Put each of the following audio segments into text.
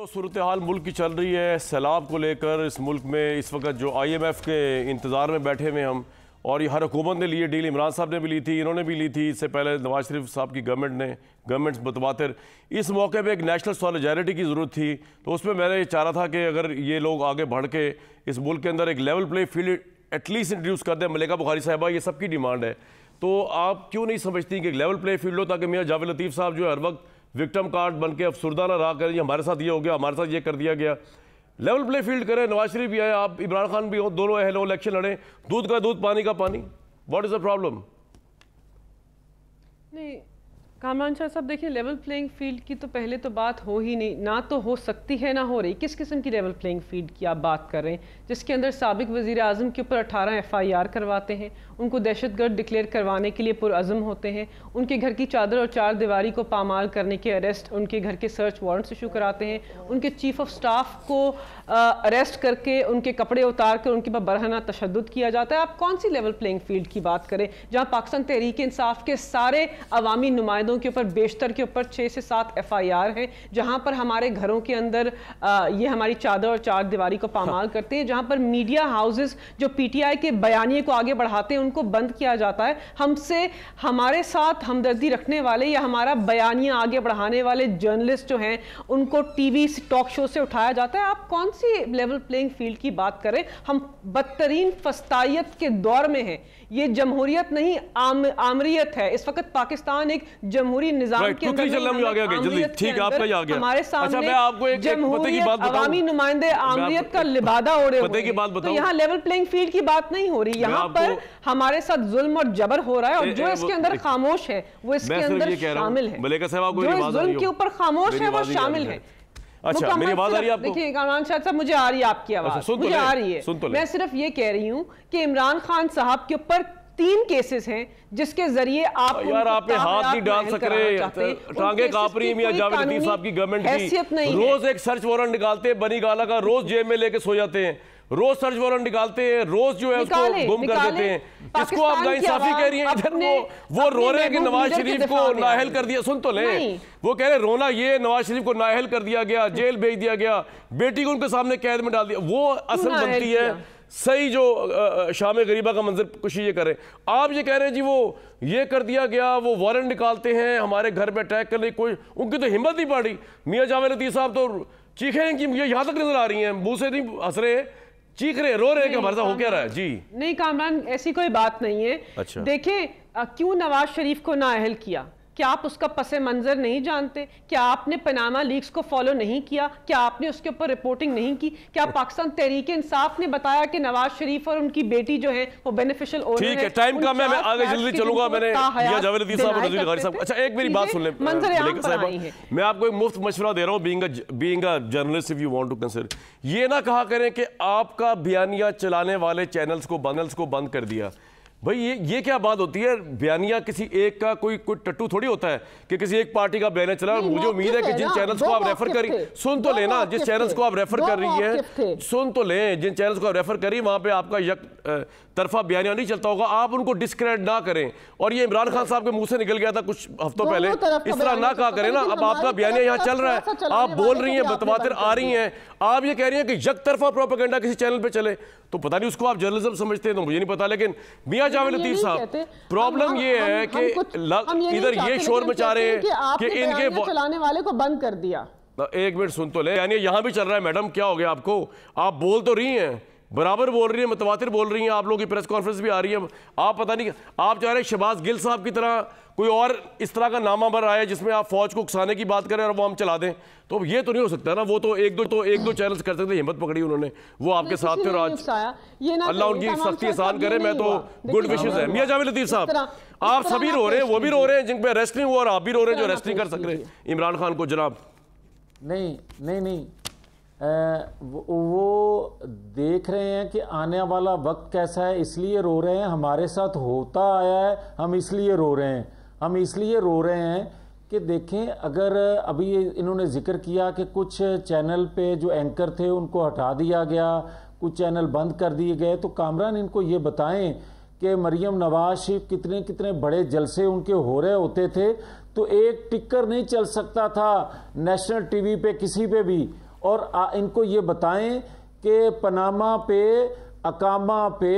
जो सूरत हाल मुल्क की चल रही है सैलाब को लेकर, इस मुल्क में इस वक्त जो IMF के इंतज़ार में बैठे हुए हम, और ये हर हुकूमत ने लिए डील, इमरान साहब ने भी ली थी, इन्होंने भी ली थी, इससे पहले नवाज शरीफ साहब की गवर्नमेंट्स मुतवातिर। इस मौके पे एक नेशनल सॉलिडारिटी की ज़रूरत थी, तो उसमें मैंने ये चाह रहा था कि अगर ये लोग आगे बढ़ के इस मुल्क के अंदर एक level play field at least introduce कर दें। मलिका बुखारी साहिबा, ये सबकी डिमांड है, तो आप क्यों नहीं समझती कि एक लेवल प्ले फील्ड हो, ताकि मियाँ जावेद लतीफ़ साहब जो है हर वक्त विक्टिम कार्ड बन के अफसुर्दा ना रहा करें, हमारे साथ ये हो गया, हमारे साथ ये कर दिया गया। लेवल प्ले फील्ड करें, नवाज शरीफ भी आए, आप इमरान खान भी हो, दोनों अहल हो, इलेक्शन लड़ें, दूध का दूध पानी का पानी। What is the problem? नहीं कामरान शाह साहब, देखिए लेवल प्लेइंग फील्ड की तो पहले तो बात हो ही नहीं, ना तो हो सकती है ना हो रही। किस किस्म की लेवल प्लेइंग फील्ड की आप बात कर रहे हैं, जिसके अंदर साबिक वज़ीर आज़म के ऊपर 18 FIR करवाते हैं, उनको दहशतगर्द डिक्लेयर करवाने के लिए पुरअज़म होते हैं, उनके घर की चादर और चार दीवारी को पामाल करने के अरेस्ट, उनके घर के सर्च वारंट्स इशू कराते हैं, उनके चीफ ऑफ स्टाफ को अरेस्ट करके उनके कपड़े उतार कर उनके पर बरहना तशद्दुद किया जाता है। आप कौन सी लेवल प्लेइंग फील्ड की बात करें, जहाँ पाकिस्तान तहरीक इंसाफ के सारे अवामी नुमाइंदों के ऊपर बेशतर के ऊपर 6 से 7 FIR हैं, जहां पर हमारे घरों के अंदर ये हमारी चादर और चार दीवारी को पामाल करते हैं, जहां पर मीडिया हाउसेस जो PTI के बयानिए को आगे बढ़ाते हैं उनको बंद किया जाता है, हमसे हमारे साथ हमदर्दी रखने वाले या हमारा बयानिया आगे बढ़ाने वाले जर्नलिस्ट जो हैं उनको TV टॉक शो से उठाया जाता है। आप कौन सी लेवल प्लेइंग फील्ड की बात करें? हम बदतरीन फस्तायत के दौर में हैं, ये जमहूरियत नहीं आमरियत है। इस वक्त पाकिस्तान एक जमहूरी निजाम के अंदर हमारे सामने जमहूरियत अवामी नुमाइंदे आमरियत का लिबादा ओढ़े हुए हैं। तो यहाँ लेवल प्लेइंग फील्ड की बात नहीं हो रही, यहाँ पर हमारे साथ जुल्म और जबर हो रहा है, और जो इसके अंदर खामोश है वो इसके अंदर शामिल है, जो इस जुल्म के ऊपर खामोश है वो शामिल है। अच्छा, मेरी आवाज आ रही है आपको? देखिए कामरान शाह साहब, मुझे आ रही है आपकी आवाज, मुझे आ रही है। मैं सिर्फ ये कह रही हूँ कि इमरान खान साहब के ऊपर 3 केसेस हैं जिसके जरिए आप यार आपने हाथ नहीं डाल सक रहे, टांगे कांप रही मियां जावेद लतीफ साहब की गवर्नमेंट की। रोज एक सर्च वारंट निकालते हैं बनी गाला का, रोज जेब में लेके सो जाते हैं, रोज सर्च वारंट निकालते हैं, रोज जो है उसको गुम कर देते हैं। किसको आप नाइंसाफी कह रही हैं? इधर वो रो रहे हैं कि नवाज शरीफ को नाअहल कर दिया। सुन तो ले, वो कह रहे रोना ये नवाज शरीफ को नाअहल कर दिया गया, जेल भेज दिया गया, बेटी को उनके सामने कैद में डाल दिया। वो असल बनती है सही जो शाम गरीबा का मंजर कुशी ये करे। आप ये कह रहे हैं जी वो ये कर दिया गया, वो वारंट निकालते हैं हमारे घर पे अटैक करने, कोई उनकी तो हिम्मत नहीं पड़ी। मियां जावेद लतीफ साहब तो चीखे हैं कि मुझे यहाँ तक नजर आ रही हैं, मुंह से नहीं हंस रहे, चीख रहे, रो रहे हैं कि हमारे साथ हो क्या रहा है। जी नहीं कामरान, ऐसी कोई बात नहीं है। अच्छा देखें, क्यों नवाज शरीफ को नाअहल किया? क्या आप उसका पसे मंजर नहीं जानते? क्या आपने पनामा लीक्स को फॉलो नहीं किया? क्या आपने उसके ऊपर रिपोर्टिंग नहीं की? क्या पाकिस्तान तहरीक इंसाफ ने बताया कि नवाज शरीफ और उनकी बेटी जो है वो बेनिफिशियल ओनर है? ठीक है, टाइम का मैं आगे जल्दी चलूंगा। मैंने जावेद लतीफ साहब, नज़ीर गारी साहब, अच्छा एक मेरी बात सुन ले, मैं आपको एक मुफ्त मशवरा दे रहा हूँ, being a journalist, if you want to consider, ये ना कहा करें कि आपका बयानिया चलाने वाले चैनल्स को बंद कर दिया। भाई ये क्या बात होती है? बयानिया किसी एक का कोई टट्टू थोड़ी होता है कि किसी एक पार्टी का बयानिया चला। मुझे उम्मीद है कि जिन चैनल्स को आप रेफर करी, सुन तो लेना, जिस चैनल्स को आप रेफर कर रही है, सुन तो लें, जिन चैनल्स को आप रेफर करी वहां पे आपका एक तरफा बयानिया नहीं चलता होगा, आप उनको डिस्क्रेडिट ना करें। और ये इमरान खान साहब के मुंह से निकल गया था कुछ हफ्तों पहले, इस तरह ना कहा करें ना। अब आपका बयानिया यहाँ चल रहा है, आप बोल रही हैं, बतवातिर आ रही हैं, आप ये कह रही हैं कि एक तरफा प्रोपेगेंडा किसी चैनल पे चले, तो पता नहीं उसको आप जर्नलिज्म समझते हैं, तो मुझे नहीं पता। लेकिन मियां जावेद लतीफ साहब, प्रॉब्लम ये है कि इधर ये शोर मचा रहे हैं कि इनके चलाने वाले को बंद कर दिया। एक मिनट सुन तो ले, यानी यहां भी चल रहा है। मैडम क्या हो गया आपको? आप बोल तो रही हैं, बराबर बोल रही है, मुतवातिर बोल रही हैं, आप लोगों की प्रेस कॉन्फ्रेंस भी आ रही है। आप पता नहीं, आप चाह रहे हैं शहबाज गिल साहब की तरह कोई और इस तरह का नामा भर आया जिसमें आप फौज को उकसाने की बात करें और वो हम चला दें, तो ये तो नहीं हो सकता ना। वो तो एक दो चैनल्स कर सकते, हिम्मत पकड़ी उन्होंने, वो आपके साथ थे। और आज अल्लाह उनकी सख्ती आसान करे, मैं तो गुड विशेस है। मियां जावेद लतीफ साहब, आप सभी रो रहे हैं, वो भी रो रहे हैं जिन पे अरेस्ट नहीं हुआ, और आप भी रो रहे हैं जो अरेस्ट नहीं कर सक रहे इमरान खान को। जनाब नहीं, वो देख रहे हैं कि आने वाला वक्त कैसा है, इसलिए रो रहे हैं। हमारे साथ होता आया है, हम इसलिए रो रहे हैं। हम इसलिए रो रहे हैं कि देखें, अगर अभी इन्होंने जिक्र किया कि कुछ चैनल पे जो एंकर थे उनको हटा दिया गया, कुछ चैनल बंद कर दिए गए, तो कामरान इनको ये बताएं कि मरियम नवाज शरीफ कितने कितने बड़े जलसे उनके हो रहे होते थे, तो एक टिक्कर नहीं चल सकता था नेशनल टीवी पे किसी पे भी, और इनको ये बताएं कि पनामा पे, अकामा पे,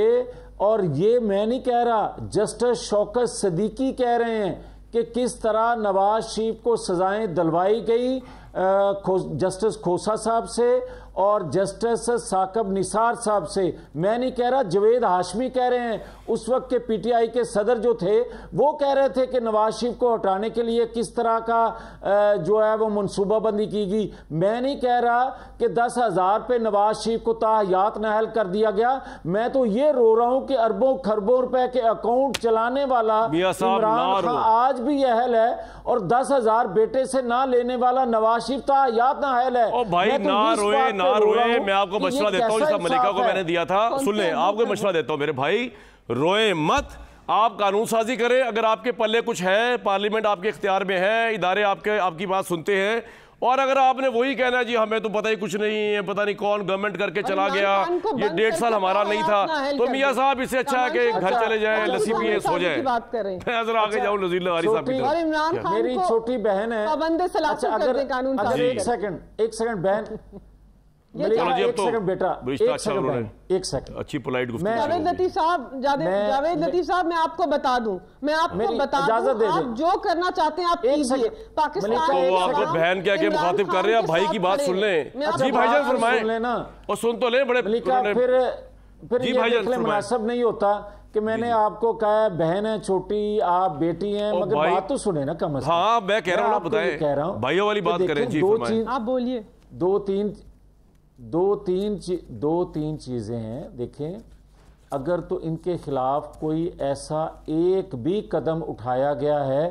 और ये मैं नहीं कह रहा, जस्टिस शौकत सिद्दीकी कह रहे हैं कि किस तरह नवाज शरीफ को सजाएं दिलवाई गई जस्टिस खोसा साहब से और जस्टिस साकब निसार साहब से। मैं नहीं कह रहा, जवेद हाशमी कह रहे हैं, उस वक्त के पीटीआई के सदर जो थे वो कह रहे थे कि नवाज शरीफ को हटाने के लिए किस तरह का जो है वो मनसूबाबंदी की गई। मैं नहीं कह रहा कि 10,000 पे नवाज शरीफ को ताहयात नाहल कर दिया गया। मैं तो ये रो रहा हूं कि अरबों खरबों रुपए के अकाउंट चलाने वाला इमरान खान आज भी अहल है और 10,000 बेटे से ना लेने वाला नवाज शरीफ ताहयात नाहल है। ओ भाई ना रोए ना रोए, मैं आपको मशवरा देता हूं, जिस मलिका को मैंने दिया था, सुन ले, आपको मशवरा देता हूं मेरे भाई, रोए मत, आप कानून साजी करें। अगर आपके पल्ले कुछ है, पार्लियामेंट आपके इख्तियार में है, इदारे आपकी बात सुनते हैं, और अगर आपने वही कहना है जी हमें तो पता ही कुछ नहीं है, पता नहीं कौन गवर्नमेंट करके चला गया, ये 1.5 साल हमारा नहीं था, तो मियां साहब इससे अच्छा है कि घर चले जाएं, लस्सी पिए, सो जाएं। मैं जरा आगे जाऊं नज़ीर लगारी साहब की तरफ। मेरी छोटी बहन है, अगर एक सेकंड बहन, एक सेकंड बेटा, एक सेकंड, अच्छी पोलाइट गुफ्तगू। जावेद लतीफ साहब, मैं आपको बता दूं, आप जो करना चाहते हैं आप कीजिए। पाकिस्तान तो आपको बहन क्या के मुखातिब कर रहे हैं, भाई की बात सुन लें जी, भाईजान फरमाएं ना, और सुन तो ले बड़े। फिर जी भाईजान मुनासिब नहीं होता कि मैंने आपको कहा बहन है छोटी, आप बेटी हैं, मगर बात तो सुने ना कम से कम। हाँ मैं कह रहा हूँ, बताएं, कह रहा हूँ भाइयों वाली बात करें जी, आप बोलिए। दो तीन चीजें हैं। देखें, अगर तो इनके खिलाफ कोई ऐसा एक भी कदम उठाया गया है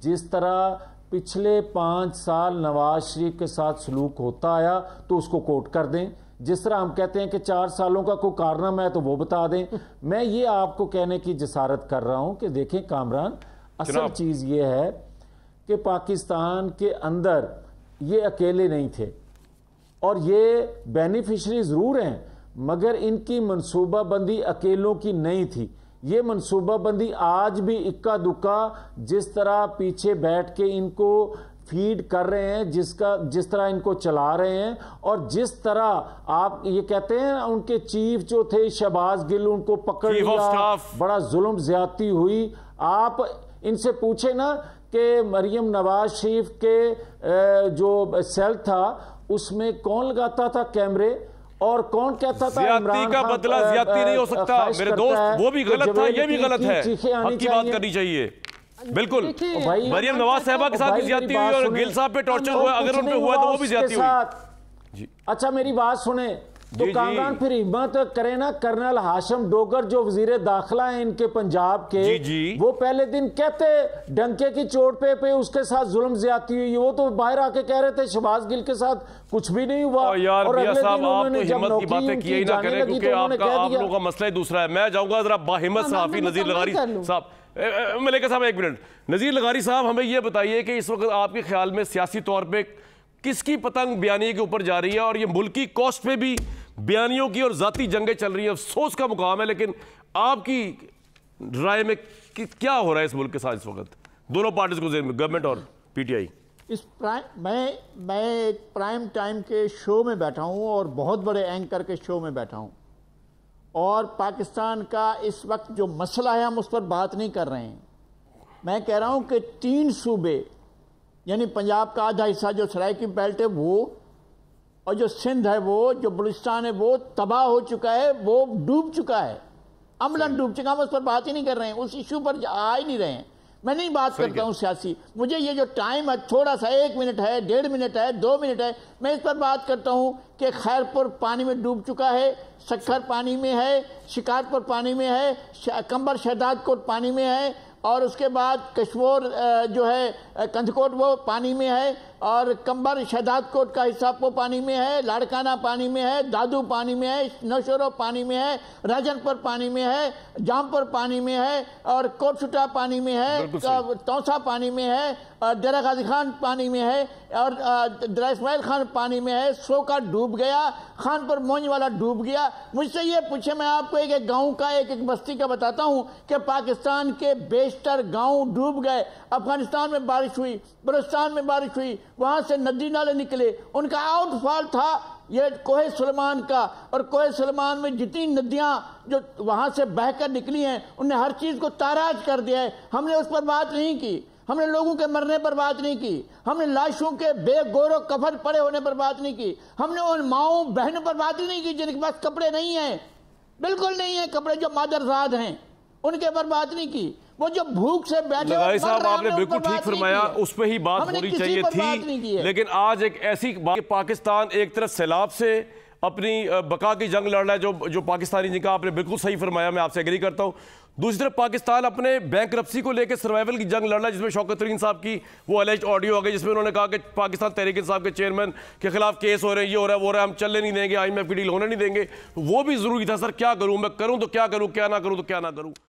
जिस तरह पिछले 5 साल नवाज शरीफ के साथ सलूक होता आया तो उसको कोर्ट कर दें। जिस तरह हम कहते हैं कि 4 सालों का कोई कारनामा है तो वो बता दें। मैं ये आपको कहने की जसारत कर रहा हूं कि देखें कामरान, असल चीज ये है कि पाकिस्तान के अंदर ये अकेले नहीं थे और ये बेनिफिशरी जरूर हैं, मगर इनकी मनसूबाबंदी अकेलों की नहीं थी। ये मनसूबाबंदी आज भी इक्का दुक्का जिस तरह पीछे बैठ के इनको फीड कर रहे हैं, जिस तरह इनको चला रहे हैं, और जिस तरह आप ये कहते हैं उनके चीफ जो थे शहबाज गिल, उनको पकड़ लिया, बड़ा जुल्म ज्यादती हुई। आप इनसे पूछे ना कि मरियम नवाज शरीफ के जो सेल था उसमें कौन लगाता था कैमरे और कौन कहता था इमरान का बदला ज्यादती नहीं हो सकता मेरे दोस्त, वो भी गलत था, ये भी गलत है, हक की बात करनी चाहिए। बिल्कुल, मरियम नवाज साहबा के साथ भी ज्यादती हुई और गिल साहब पे टॉर्चर हुआ, अगर उन पे हुआ तो वो भी ज्यादती हुई। अच्छा मेरी बात सुने तो कामरान फिर हिम्मत करे ना, कर्नल हाशिम डोगर जो वजीर दाखिला है इनके पंजाब के, वो पहले दिन कहते डंके की चोट पे उसके साथ जुल्म ज्यादती हुई, वो तो बाहर आके कह रहे थे शहबाज गिल के साथ कुछ भी नहीं हुआ। यार और अगले दिन उन्होंने जब हिम्मत की बातें की ना करें, क्योंकि आप लोगों का मसला ही दूसरा है। मैं जाऊंगा जरा बाहिम्मत सहाफी नज़ीर लगारी साहब, मलिका साहब 1 मिनट। नज़ीर लगारी साहब, हमें यह बताइए कि इस वक्त आपके ख्याल में सियासी तौर पे किसकी पतंग बयानी के ऊपर जा रही है, और ये मुल्की कॉस्ट पे भी बयानियों की और जाती जंगें चल रही है, अफसोस का मुकाम है, लेकिन आपकी राय में क्या हो रहा है इस मुल्क के साथ इस वक्त दोनों पार्टीज को, गवर्नमेंट और पीटीआई? मैं एक प्राइम टाइम के शो में बैठा हूं और बहुत बड़े एंकर के शो में बैठा हूं, और पाकिस्तान का इस वक्त जो मसला है हम उस पर बात नहीं कर रहे हैं। मैं कह रहा हूं कि 3 सूबे यानी पंजाब का आधा हिस्सा जो सराइकी बेल्ट है वो, और जो सिंध है वो, जो बलूचिस्तान है वो तबाह हो चुका है, वो डूब चुका है, अमलन डूब चुका। हम उस पर बात ही नहीं कर रहे हैं, उस इशू पर आ ही नहीं रहे हैं। मैं नहीं बात करता हूं सियासी, मुझे ये जो टाइम है थोड़ा सा 1 मिनट है, 1.5 मिनट है, 2 मिनट है, मैं इस पर बात करता हूं कि खैरपुर पानी में डूब चुका है, सक्खर पानी में है, शिकारपुर पानी में है, कंबर शहदाद कोट पानी में है, और उसके बाद कश्मीर जो है कंधकोट वो पानी में है, और कंबर शहदाद कोट का हिस्सा वो पानी में है, लाड़काना पानी में है, दादू पानी में है, नौशेरो पानी में है, राजनपुर पानी में है, जामपुर पानी में है, और कोटशुटा पानी में है, तौसा पानी में है, डेरा गाजी खान पानी में है, और डेरा इस्माइल खान पानी में है, सोका डूब गया, खानपुर मोंज वाला डूब गया। मुझसे ये पूछे, मैं आपको एक गांव का एक बस्ती का बताता हूं कि पाकिस्तान के बेशतर गांव डूब गए। अफगानिस्तान में बारिश हुई, बलूचिस्तान में बारिश हुई, वहां से नदी नाले निकले, उनका आउटफॉल था ये कोहे सुलेमान का। और कोहे सुलेमान में जितनी नदियां जो वहां से बहकर निकली हैं, उन्हें हर चीज को ताराज कर दिया है। हमने उस पर बात नहीं की, हमने लोगों के मरने पर बात नहीं की, हमने लाशों के बेगौरो कफन पड़े होने पर बात नहीं की, हमने उन माओ बहनों पर बात ही नहीं की जिनके पास कपड़े नहीं हैं, बिल्कुल नहीं है कपड़े, जो मादरजाद हैं, उनके पर बात नहीं की। वो जो भूख से बैठे लगाई साहब, आपने बिल्कुल ठीक फरमाया, उस पर ही बात होनी चाहिए थी। लेकिन आज एक ऐसी बात, पाकिस्तान एक तरफ सैलाब से अपनी बका की जंग लड़ रहा है, जो पाकिस्तानी, जिनका आपने बिल्कुल सही फरमाया, मैं आपसे एग्री करता हूं। दूसरी तरफ पाकिस्तान अपने बैंकरप्सी को लेकर सर्वाइवल की जंग लड़ रहा है, जिसमें शौकत तरीन साहब की वो अलेज्ड ऑडियो आ गई, जिसमें उन्होंने कहा कि पाकिस्तान तहरीक इंसाफ के चेयरमैन के खिलाफ केस हो रहे हैं, ये हो रहा है, वो हो रहा है, हम चलने नहीं देंगे, IMF की डील होने नहीं देंगे। वो भी जरूरी था सर, क्या करूं मैं, करूं तो क्या करूं, क्या ना करूं तो क्या ना करूं।